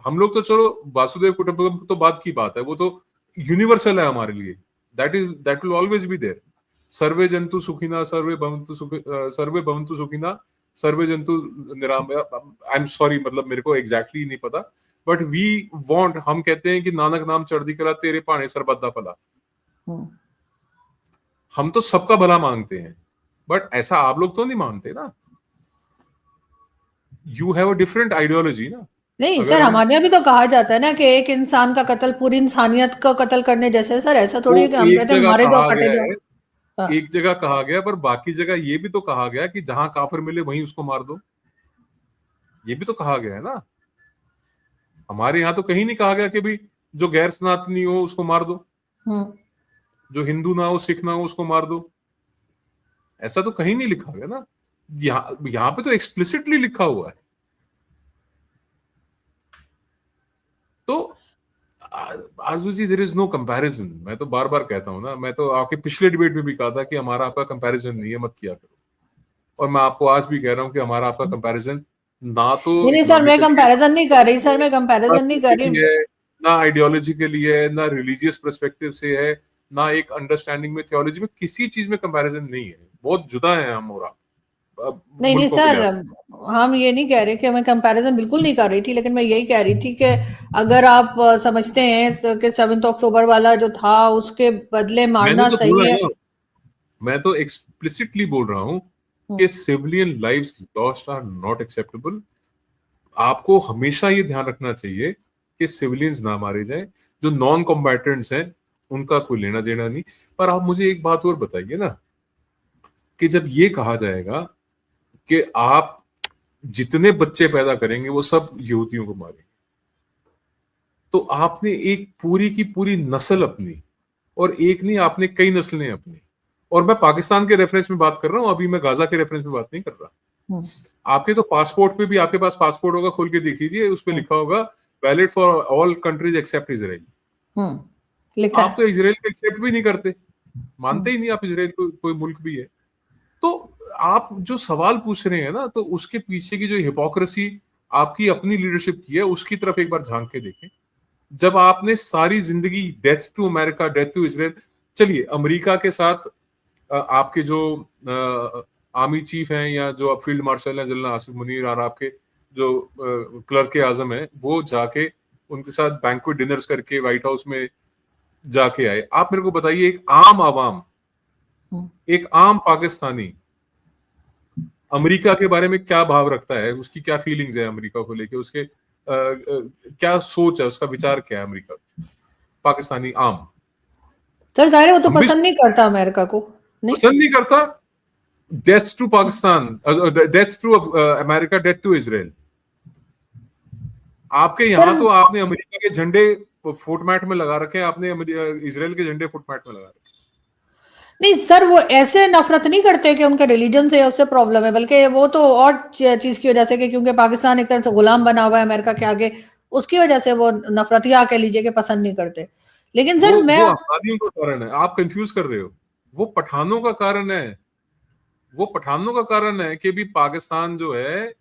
हम लोग तो चलो वासुदेव कुटुंबकम तो बात की बात है, वो तो यूनिवर्सल है हमारे लिए। That will always be there. सर्वे जंतु सुखिना सर्वे भवन्तु सुखिना सर्वे जंतु निराम। आई एम सॉरी, मतलब मेरे को एग्जैक्टली नहीं पता, बट वी वांट, हम कहते हैं कि नानक नाम चढ़दी कला तेरे पाने सरबद्दा फला। हम तो सबका भला मांगते हैं, बट ऐसा आप लोग तो नहीं मानते ना। You have a different ideology ना। नहीं सर, हमारे यहाँ भी तो कहा जाता है ना कि एक इंसान का कत्ल पूरी इंसानियत को कत्ल करने जैसे। सर ऐसा थोड़ी है कि हम कहते हैं मारे दो कटे दो। एक जगह कहा गया, पर बाकी जगह ये भी तो कहा गया कि जहां काफिर मिले वहीं उसको मार दो। ये भी तो कहा गया है ना। हमारे यहाँ तो कहीं नहीं कहा गया कि भाई जो गैर सनातनी हो उसको मार दो, जो हिंदू ना हो, सिख ना हो, उसको मार दो। ऐसा तो कहीं नहीं लिखा गया ना। यहाँ पे तो एक्सप्लिसिटली लिखा हुआ है। तो आजू जी, देयर इज नो कंपैरिजन। मैं तो बार बार कहता हूं ना, मैं तो आपके पिछले डिबेट में भी कहा था कि हमारा आपका कंपैरिजन नहीं है, मत किया करो। और मैं आपको आज भी कह रहा हूं कि हमारा आपका कंपैरिजन ना तो नहीं नहीं सर, मैं इकोनॉमिकली है, कंपैरिजन नहीं कर रही सर, मैं ना कंपैरिजन नहीं कर सोशली रही। है, ना आइडियोलॉजिकली है, ना रिलीजियस पर्सपेक्टिव से है, ना एक अंडरस्टैंडिंग में, थियोलॉजी में, किसी चीज में कंपैरिजन नहीं है। बहुत जुदा है हम और आप नहीं नहीं मुल्कों के सर, लिहाज। हम ये नहीं कह रहे कि मैं कंपैरिजन बिल्कुल नहीं कर रही थी, लेकिन मैं यही कह रही थी कि अगर आप समझते हैं कि 7 अक्टूबर वाला जो था उसके बदले मैंने मारना तो बोला सही है। है ना, मैं तो एक्सप्लिसिटली बोल रहा हूं हम्म, कि civilian lives lost are not acceptable. आपको हमेशा ये ध्यान रखना चाहिए कि सिविलियंस ना मारे जाएं। जो नॉन कॉम्बैटेंट्स हैं उनका कोई लेना देना नहीं। पर आप मुझे एक बात और बताइए ना, कि जब ये कहा जाएगा कि आप जितने बच्चे पैदा करेंगे वो सब यहूदियों को मारेंगे, तो आपने एक पूरी की पूरी नस्ल अपनी, और एक नहीं, आपने कई नस्लें अपनी। और मैं पाकिस्तान के रेफरेंस में बात कर रहा हूं, अभी मैं गाजा के रेफरेंस में बात नहीं कर रहा। हम्म, आपके तो पासपोर्ट पे भी, आपके पास पासपोर्ट होगा, खोल के देख लीजिए, उस पर हम्म, लिखा होगा valid for all countries except Israel. लिखा आप है। तो इसराइल को एक्सेप्ट भी नहीं करते, हम्म, मानते ही नहीं आप इसराइल को कोई मुल्क भी है। तो आप जो सवाल पूछ रहे हैं ना, तो उसके पीछे की जो हिपोक्रेसी आपकी अपनी लीडरशिप की है, उसकी तरफ एक बार झांक के देखें। जब आपने सारी जिंदगी death to America, death to Israel, चलिए अमेरिका के साथ आपके जो आर्मी चीफ हैं, या जो अब फील्ड मार्शल हैं जनरल आसिफ मुनीर, और आपके जो क्लर्क आजम है, वो जाके उनके साथ बैंक्वेट डिनर्स करके व्हाइट हाउस में जाके आए। आप मेरे को बताइए, एक आम आवाम, हम्म। एक आम पाकिस्तानी अमेरिका के बारे में क्या भाव रखता है, उसकी क्या फीलिंग्स है अमेरिका को लेके, उसके क्या सोच है, उसका विचार क्या है अमेरिका, पाकिस्तानी आम। सर जाहिर है वो तो हम भी पसंद नहीं करता अमेरिका को। नहीं। पसंद नहीं करता। Death to Pakistan, death to America, death to Israel. आपके सर यहां तो आपने अमेरिका के झंडे फुटमैट में लगा रखे हैं, आपने इसराइल के झंडे फुटमैट में लगा रखे नहीं सर, वो ऐसे नफरत नहीं करते कि उनके रिलीजन से उससे प्रॉब्लम है, बल्कि वो तो और चीज की वजह से कि क्योंकि पाकिस्तान एक तरह से गुलाम बना हुआ है अमेरिका के आगे, उसकी वजह से वो नफरत या कह लीजिए कि पसंद नहीं करते। लेकिन हैं। सर मैं वो अफगानियों का कारण है, आप कंफ्यूज कर रहे हो। वो पठानों का कारण है। वो पठानों का कारण है कि भी पाकिस्तान जो है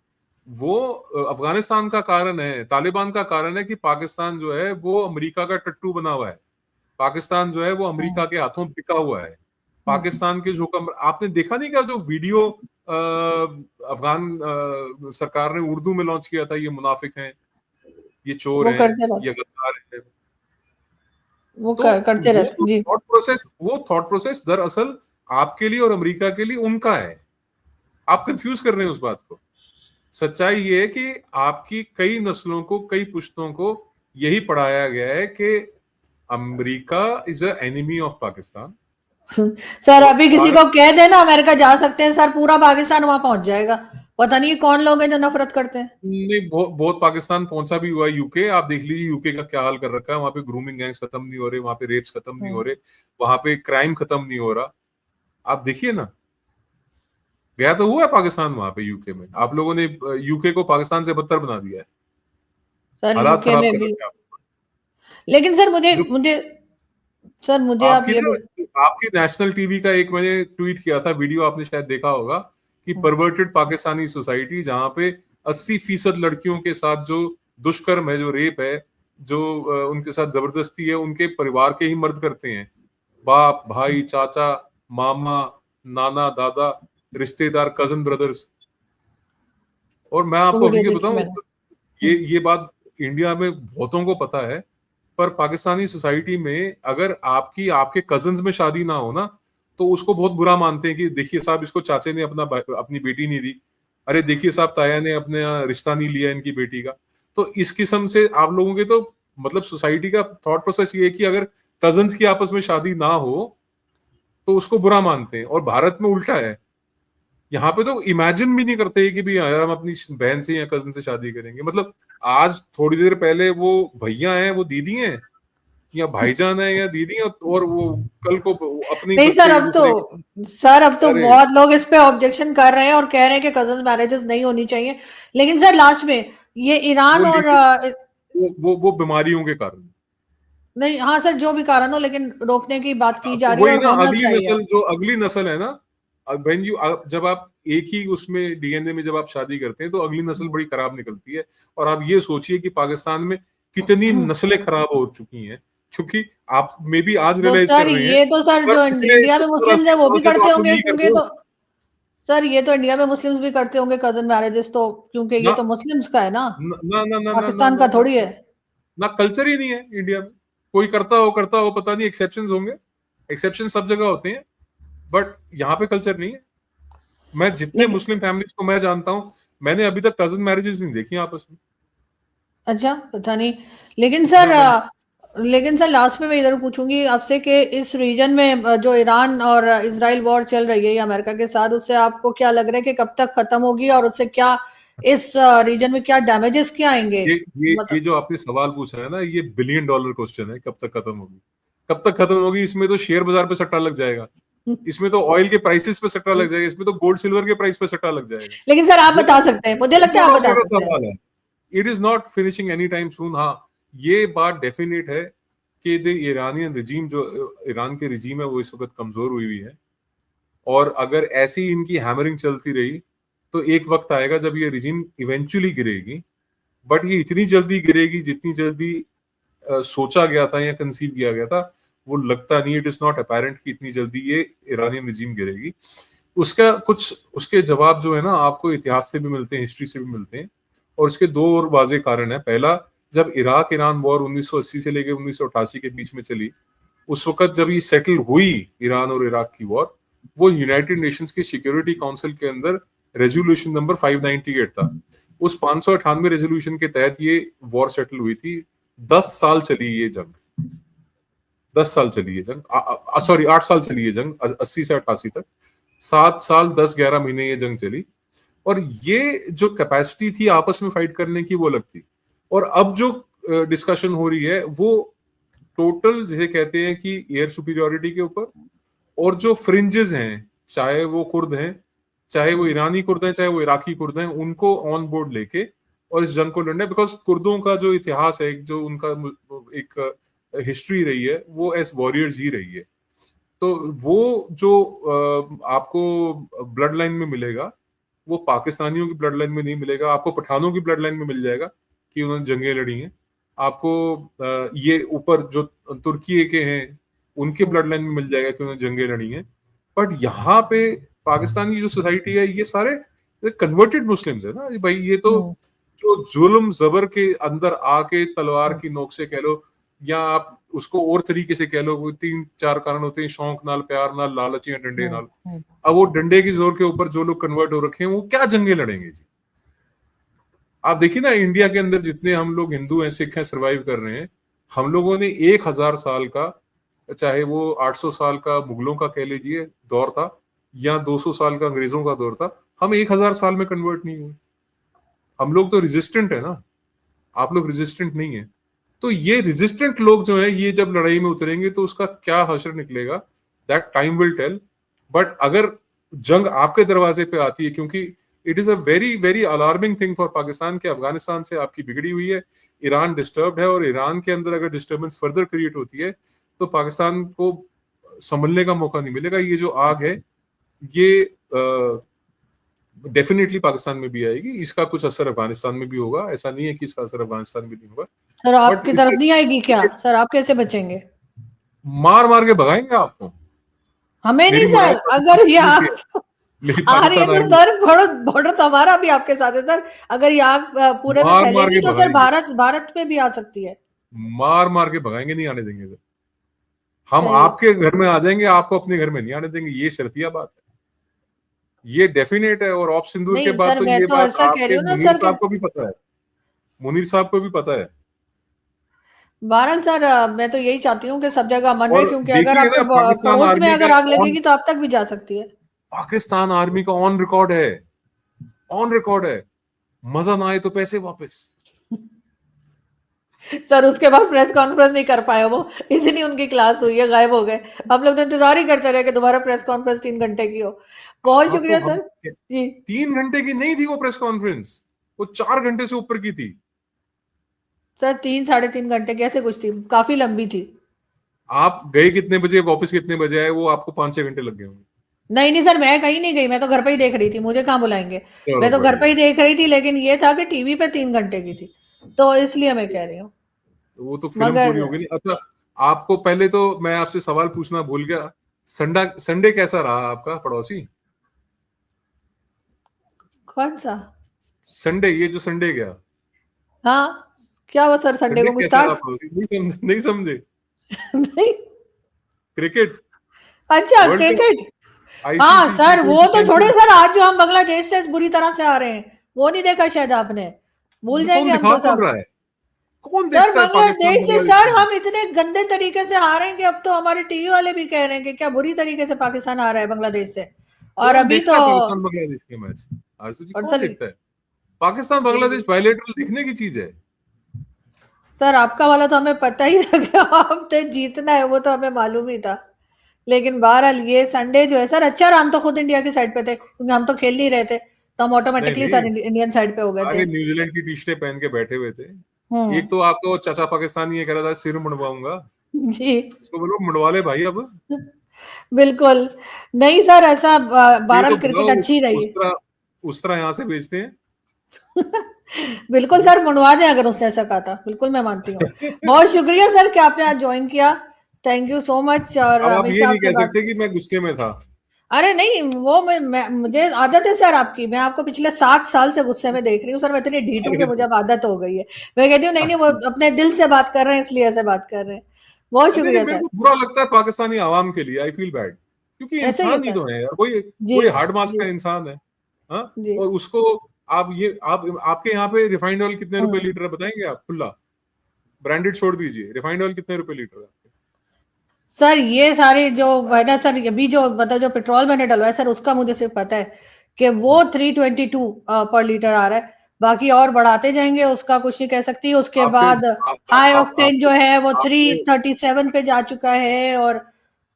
वो अफगानिस्तान का कारण है, तालिबान का कारण है कि पाकिस्तान जो है वो अमेरिका का टट्टू बना हुआ है। पाकिस्तान जो है वो अमेरिका के हाथों बिका हुआ है। पाकिस्तान के जो आपने देखा नहीं क्या, जो वीडियो अफगान सरकार ने उर्दू में लॉन्च किया था, ये मुनाफिक हैं, ये चोर वो हैं, करते ये रहते, गद्दार हैं। वो तो करते वो रहते तो जी। थॉट प्रोसेस दरअसल आपके लिए और अमेरिका के लिए उनका है। आप कंफ्यूज कर रहे हैं उस बात को। सच्चाई ये है कि आपकी कई नस्लों को, कई पुश्तों को यही पढ़ाया गया है कि America is a enemy of Pakistan. Sir और अभी किसी भारत को कह देना अमेरिका जा सकते हैं सर, पूरा पाकिस्तान वहां पहुंच जाएगा। पता नहीं कौन लोग हैं जो नफरत करते हैं। ने बहुत पाकिस्तान पहुंचा भी हुआ है। यूके, आप देख लीजिए यूके का क्या हाल कर रखा है। वहां पे ग्रूमिंग गैंग्स खत्म नहीं हो रहे, वहां पे रेप्स खत्म नहीं हो हम्म, रहे, वहां पे क्राइम खत्म नहीं हो रहा। आप देखिए ना, गया तो हुआ है पाकिस्तान वहां पे, यूके में। आप लोगों ने यूके को पाकिस्तान से बदतर बना दिया है, सर हालात यूके खराब में कर भी। रखे हैं। लेकिन सर मुझे जो मुझे सर मुझे आप आपकी ये ना, आपकी नेशनल टीवी का एक मैंने ट्वीट किया था, वीडियो आपने शायद देखा होगा, कि परवर्टेड पाकिस्तानी सोसाइटी, जहां पे 80% लड़कियों के साथ जो दुष्कर्म है, जो रेप है, जो उनके साथ जबरदस्ती है, उनके परिवार के ही मर्द करते हैं। बाप, भाई, चाचा, मामा, नाना, दादा, रिश्तेदार, कजन ब्रदर्स। और मैं वो आपको वीडियो हकीकत देखी बताऊं, मैंने। ये बात इंडिया में बहुतों को पता है, पर पाकिस्तानी सोसाइटी में अगर आपकी आपके कजन्स में शादी ना हो ना, तो उसको बहुत बुरा मानते हैं कि देखिए साहब, इसको चाचे ने अपनी बेटी नहीं दी। अरे देखिए साहब, ताया ने अपने यहाँ रिश्ता नहीं लिया इनकी बेटी का। तो इस किस्म से आप लोगों के तो मतलब सोसाइटी का थॉट प्रोसेस ये है कि अगर कजन्स की आपस में शादी ना हो तो उसको बुरा मानते हैं। और भारत में उल्टा है। यहाँ पे तो इमेजिन भी नहीं करते कि भी यार हम अपनी बहन से या कजन से शादी करेंगे। मतलब आज थोड़ी देर पहले वो भैया हैं, वो दीदी हैं, या भाईजान है या दीदी है, और वो कल को अपनी नहीं सर, बच्चे अब दूसरे तो अरे बहुत लोग इस पे ऑब्जेक्शन कर रहे हैं और कह रहे हैं कि कजन मैरिजेस नहीं होनी चाहिए, लेकिन सर लास्ट में ये ईरान वो और वो बीमारियों के कारण। नहीं, हाँ सर, जो भी कारण हो, लेकिन रोकने की बात की जा तो रही है वही और ना, होना अगली चाहिए। नस्ल, जो अगली नस्ल है ना, व्हेन यू, जब आप एक ही उसमें डीएनए में जब आप शादी करते हैं तो अगली नस्ल बड़ी खराब निकलती है। और आप ये सोचिए कि पाकिस्तान में कितनी नस्लें खराब हो चुकी हैं, क्योंकि आप मे बी आज तो रियलाइज कर सर रहे हैं, ये तो सर पर जो पिछले इंडिया में 70 मुस्लिम्स है 80 वो सालों भी से तो करते आप लोग होंगे, यही क्योंकि करते हो तो सर ये तो इंडिया में मुस्लिम्स भी करते होंगे कजन मैरिजेस, तो क्योंकि ये ना। तो मुस्लिम्स का है ना, ना ना ना ना ना ना पाकिस्तान ना का ना, थोड़ी है। ना कल्चर ही नहीं है इंडिया में। कोई करता हो पता नहीं, एक्सेप्शंस होंगे, एक्सेप्शन सब जगह होते हैं, बट यहाँ पे कल्चर नहीं है। मैं जितने लेकिन मुस्लिम फैमिलीज को मैं जानता हूँ, मैंने अभी तक कजन मैरिजेस नहीं देखी आपस में। अच्छा, पता नहीं। लेकिन सर ना मैंने, लेकिन सर लास्ट में मैं इधर पूछूंगी आपसे कि इस रीजन में जो ईरान और इजराइल वॉर चल रही है या अमेरिका के साथ, उससे आपको क्या लग रहा है कि कब तक खत्म होगी और उससे क्या इस रीजन में क्या डैमेजेस क्या आएंगे, ये मतलब। जो आपने सवाल पूछा है ना, ये बिलियन डॉलर क्वेश्चन है, कब तक खत्म होगी। कब तक खत्म होगी, इसमें तो शेयर बाजार पे सट्टा लग जाएगा, इसमें तो ऑयल के प्राइसेस पे सट्टा लग जाएगा, इसमें तो गोल्ड सिल्वर के प्राइस पे सट्टा लग जाएगा। लेकिन सर आप वो बता सकते हैं, मुझे लगता है बिलियन आप बता डॉलर का सकते हैं। सवाल है। It is not finishing any time soon. हाँ, ये बात डेफिनेट है कि द ईरानियन रिजीम, जो ईरान के रिजीम है, वो इस वक्त कमजोर हुई हुई है। और अगर ऐसी इनकी हैमरिंग चलती रही तो एक वक्त आएगा जब ये रिजीम इवेंचुअली गिरेगी। बट ये इतनी जल्दी गिरेगी जितनी जल्दी सोचा गया था या कंसीव किया गया था, वो लगता नहीं। इट इज नॉट अपेरेंट कि इतनी जल्दी ये ईरानियन रिजीम गिरेगी। उसका कुछ उसके जवाब जो है ना, आपको इतिहास से भी मिलते हैं, हिस्ट्री से भी मिलते हैं। और इसके दो और वाजे कारण है। पहला, जब इराक ईरान वॉर 1980 से लेकर 1988 के बीच में चली, उस वक्त जब ये सेटल हुई ईरान और इराक की वॉर, वो यूनाइटेड नेशंस के सिक्योरिटी काउंसिल के अंदर रेजोल्यूशन नंबर 598 था। उस 598 रेजोल्यूशन के तहत ये वॉर सेटल हुई थी। 10 साल चली ये जंग, 10 साल चली ये जंग, सॉरी 8 साल चली ये जंग, 80 से 88 तक। 7 साल 10-11 महीने ये जंग चली। और ये जो कैपेसिटी थी आपस में फाइट करने की, वो अलग थी। और अब जो डिस्कशन हो रही है, वो टोटल जिसे कहते हैं कि एयर सुपीरियोरिटी के ऊपर, और जो फ्रिंजेस हैं, चाहे वो कुर्द हैं, चाहे वो ईरानी कुर्द हैं, चाहे वो इराकी कुर्द हैं, उनको ऑन बोर्ड लेके और इस जंग को लड़ना है। बिकॉज कुर्दों का जो इतिहास है, जो उनका एक हिस्ट्री रही है, वो एज वॉरियर्स ही रही है। तो वो जो आपको ब्लड लाइन में मिलेगा, वो पाकिस्तानियों की ब्लड लाइन में नहीं मिलेगा। आपको पठानों की ब्लड लाइन में मिल जाएगा कि उन्होंने जंगें लड़ी हैं। आपको ये ऊपर जो तुर्की के हैं, उनके ब्लड लाइन में मिल जाएगा कि उन्होंने जंगें लड़ी हैं। बट यहाँ पे पाकिस्तान की जो सोसाइटी है, ये सारे कन्वर्टेड मुस्लिम्स है ना भाई। ये तो जो जुल्म जबर के अंदर आके तलवार की नोक से कह लो, या आप उसको और तरीके से कह लो, 3-4 कारण होते हैं, शौक नाल, प्यार नाल, लालच या डंडे नाल। अब वो डंडे की जोर के ऊपर जो लोग कन्वर्ट हो रखे हैं, वो क्या जंगे लड़ेंगे जी। आप देखिए ना, इंडिया के अंदर जितने हम लोग हिंदू हैं, सिख हैं, सरवाइव कर रहे हैं, हम लोगों ने 1000 साल का, चाहे वो 800 साल का मुगलों का कह लीजिए दौर था, या 200 साल का अंग्रेजों का दौर था, हम 1000 साल में कन्वर्ट नहीं हुए। हम लोग तो रेजिस्टेंट है ना, आप लोग रेजिस्टेंट नहीं है। तो ये रेजिस्टेंट लोग जो है, ये जब लड़ाई में उतरेंगे तो उसका क्या हश्र निकलेगा, that time will tell. But अगर जंग आपके दरवाजे पे आती है, क्योंकि it is a very very alarming thing for Pakistan के अफगानिस्तान से आपकी बिगड़ी हुई है, ईरान डिस्टर्ब्ड है, और ईरान के अंदर अगर डिस्टर्बेंस फर्दर क्रिएट होती है तो पाकिस्तान को संभलने का मौका नहीं मिलेगा। ये जो आग है, ये डेफिनेटली पाकिस्तान में भी आएगी। इसका कुछ असर अफगानिस्तान में भी होगा, ऐसा नहीं है कि इसका असर अफगानिस्तान में नहीं होगा। सर बट आपकी इट्स, तरफ नहीं आएगी क्या? सर आप कैसे बचेंगे? मार मार के भगाएंगे आपको। हमें नहीं मेरी सर, मुराद अगर ये पाकिस्तान की आग है, मेरी आ रही है पाकिस्तान तो आर्मी, सर बॉर्डर तो हमारा भी आपके साथ है सर। अगर ये आग पूरे में मार मार फैलेगी के तो सर भगाएंगे, भारत में भी आ सकती है। मार मार के भगाएंगे, नहीं आने देंगे सर। हम चलिए, आपके घर में आ जाएंगे, आपको अपने घर में नहीं आने देंगे, ये शर्तिया बात है, ये डेफिनेट है। और ऑफ सिंदूर के नहीं बाद सर, तो मैं ये तो बात ऐसा कह रही आपके हूँ ना मुनीर सर कि साहब को भी पता है, मुनीर साहब को भी पता है। बहरहाल सर मैं तो यही चाहती हूँ कि सब जगह अमन रहे, और क्योंकि अगर देखिए आपके ना, पाकिस्तान पड़ोस में आर्मी अगर का आग लगेगी तो आप तक भी जा सकती है। पाकिस्तान आर्मी का ऑन रिकॉर्ड है, ऑन रिकॉर्ड है, मजा ना आए तो पैसे वापस। सर उसके बाद प्रेस कॉन्फ्रेंस नहीं कर पाए वो, इतनी उनकी क्लास हुई है, गायब हो गए। हम लोग तो इंतजार ही करते रहे कि दोबारा प्रेस कॉन्फ्रेंस 3 घंटे की हो। बहुत हाँ तो शुक्रिया हम सर जी। 3 घंटे की नहीं थी वो प्रेस कॉन्फ्रेंस, वो 4 घंटे से ऊपर की थी। सर 3 साढ़े 3 घंटे कैसे कुछ थी, काफी लंबी थी। आप गए कितने बजे, वापस कितने बजे आए, वो आपको 5-6 घंटे लग गए होंगे। नहीं नहीं सर, मैं कहीं नहीं गई, मैं तो घर पे ही देख रही थी, मुझे कहाँ बुलाएंगे। चलो मैं तो घर पे बढ़िया। ही देख रही थी, लेकिन ये था कि टीवी पे 3 घंटे की थी, तो इसलिए मैं कह रही हूँ। तो वो तो फिल्म मगर पूरी होगी नहीं। अच्छा, आपको पहले तो मैं आपसे सवाल पूछना भूल गया, संडा संडे कैसा रहा आपका पड़ोसी? कौन सा? संडे, ये जो संडे गया, हाँ, क्या हुआ सर, संडे संडे को कैसा रहा गुस्ताख? पड़ोसी? नहीं समझे? नहीं। क्रिकेट, अच्छा वर्ल्ड कप, क्रिकेट। हाँ आईसीसी टी सर, वो ट्वेंटी तो छोड़े चैंपियन। सर, आज जो हम बांग्लादेश से बुरी तरह से आ रहे हैं, वो नहीं देखा शायद आपने। भूल कौन जाएंगे हम दिखा तो कौन सब। रहा है? कौन सर देखता है पाकिस्तान बांग्लादेश से बांग्लादेश सर का मैच? हम इतने गंदे तरीके से हारे हैं कि अब तो हमारे टीवी वाले भी कह रहे हैं कि क्या बुरी तरीके से पाकिस्तान आ रहा है बांग्लादेश से। और कौन अभी देखता तो, है पाकिस्तान बांग्लादेश के मैच? आरजू जी, और कौन सर देखता है? पाकिस्तान जी बांग्लादेश बायलेटरल दिखने की चीज है। सर, आपका वाला तो हमें पता ही था कि आपने जीतना है, वो तो हमें मालूम ही था। लेकिन बहरहाल ये संडे जो है सर, अच्छा रहा हम तो खुद इंडिया की साइड पे थे, क्योंकि हम तो खेल नहीं रहे थे, तो हम नहीं ऑटोमेटिकली नहीं, सर इंडियन साइड पे हो गए थे। सारे न्यूजीलैंड की टी शर्टें पहन के बैठे हुए थे। हम्म। एक तो आपका वो चाचा पाकिस्तानी ये कह रहा था सिर मुंडवाऊंगा, जी उसको बोलो मुंडवा ले भाई अब। बिल्कुल। नहीं सर, ऐसा ये तो बहरहाल क्रिकेट बताओ, अच्छी रही। उस तरह यहाँ से बेचते हैं। बिल्कुल सर, मुड़वा दें अगर उसने ऐसा कहा था, बिल्कुल मैं मानती हूँ। बहुत शुक्रिया सर कि आपने आज ज्वाइन किया। थैंक यू सो मच, और अब आप ये हमेशा नहीं आपसे कह बात। सकते कि मैं गुस्से में था। अरे नहीं, वो मुझे आदत है सर आपकी, मैं आपको पिछले 7 साल से गुस्से में देख रही हूँ सर, मैं इतनी ढीठ हूँ कि अरे मुझे अब आदत हो गई है। मैं कहती हूँ नहीं नहीं, वो अच्छा, अपने दिल से बात कर रहे हैं, इसलिए ऐसे बात कर रहे हैं। बहुत नहीं नहीं, शुक्रिया मेरे सर। को बुरा लगता है पाकिस्तानी आवाम के लिए, आई फील बैड, क्योंकि ऐसे ही इंसान ही होता है। तो है यार, कोई जी कोई हार्ड मास जी का इंसान है। हाँ, जी। और उसको आप आपके यहाँ पे रिफाइंड ऑयल कितने रुपए हम्म। लीटर है बताएंगे आप खुला? ब्रांडेड छोड़ दीजिए, रिफाइंड ऑयल कितने रुपए लीटर है? सर ये सारे जो है ना सर, अभी जो मतलब जो पेट्रोल मैंने डलवाया सर, उसका मुझे सिर्फ पता है कि वो 322 पर लीटर आ रहा है। बाकी और बढ़ाते जाएंगे, उसका कुछ नहीं कह सकती। उसके आपके बाद हाई ऑक्टेन जो आपके है वो आपके 337 पे जा चुका है, और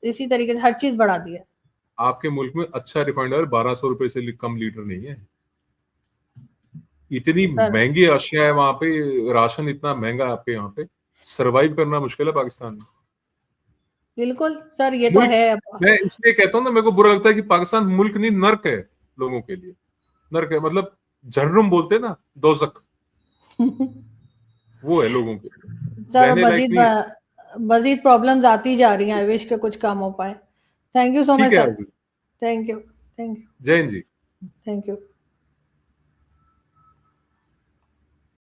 इसी तरीके से हर चीज बढ़ा दी है। आपके मुल्क में अच्छा रिफाइंड ऑयल 1200 रुपए से कम लीटर नहीं है। इतनी सर महंगी अशिया है वहां पे, राशन इतना महंगा है आपके यहाँ पे, सरवाइव करना मुश्किल है पाकिस्तान में। बिल्कुल सर, ये तो मुल्क, है। मैं इसलिए कहता हूँ ना, मेरे को बुरा लगता है कि पाकिस्तान मुल्क नहीं नर्क है लोगों के लिए। नर्क है मतलब, जहन्नुम बोलते हैं ना, दोजक, वो है लोगों के लिए, सर रहने लायक मजीद नहीं है। मजीद प्रॉब्लम्स आती जा रही हैं, आई विश के कुछ काम हो पाए। थैंक यू सो ठीक मच है sir. Arjun, thank you. Thank you. जय हिंद जी। Thank you.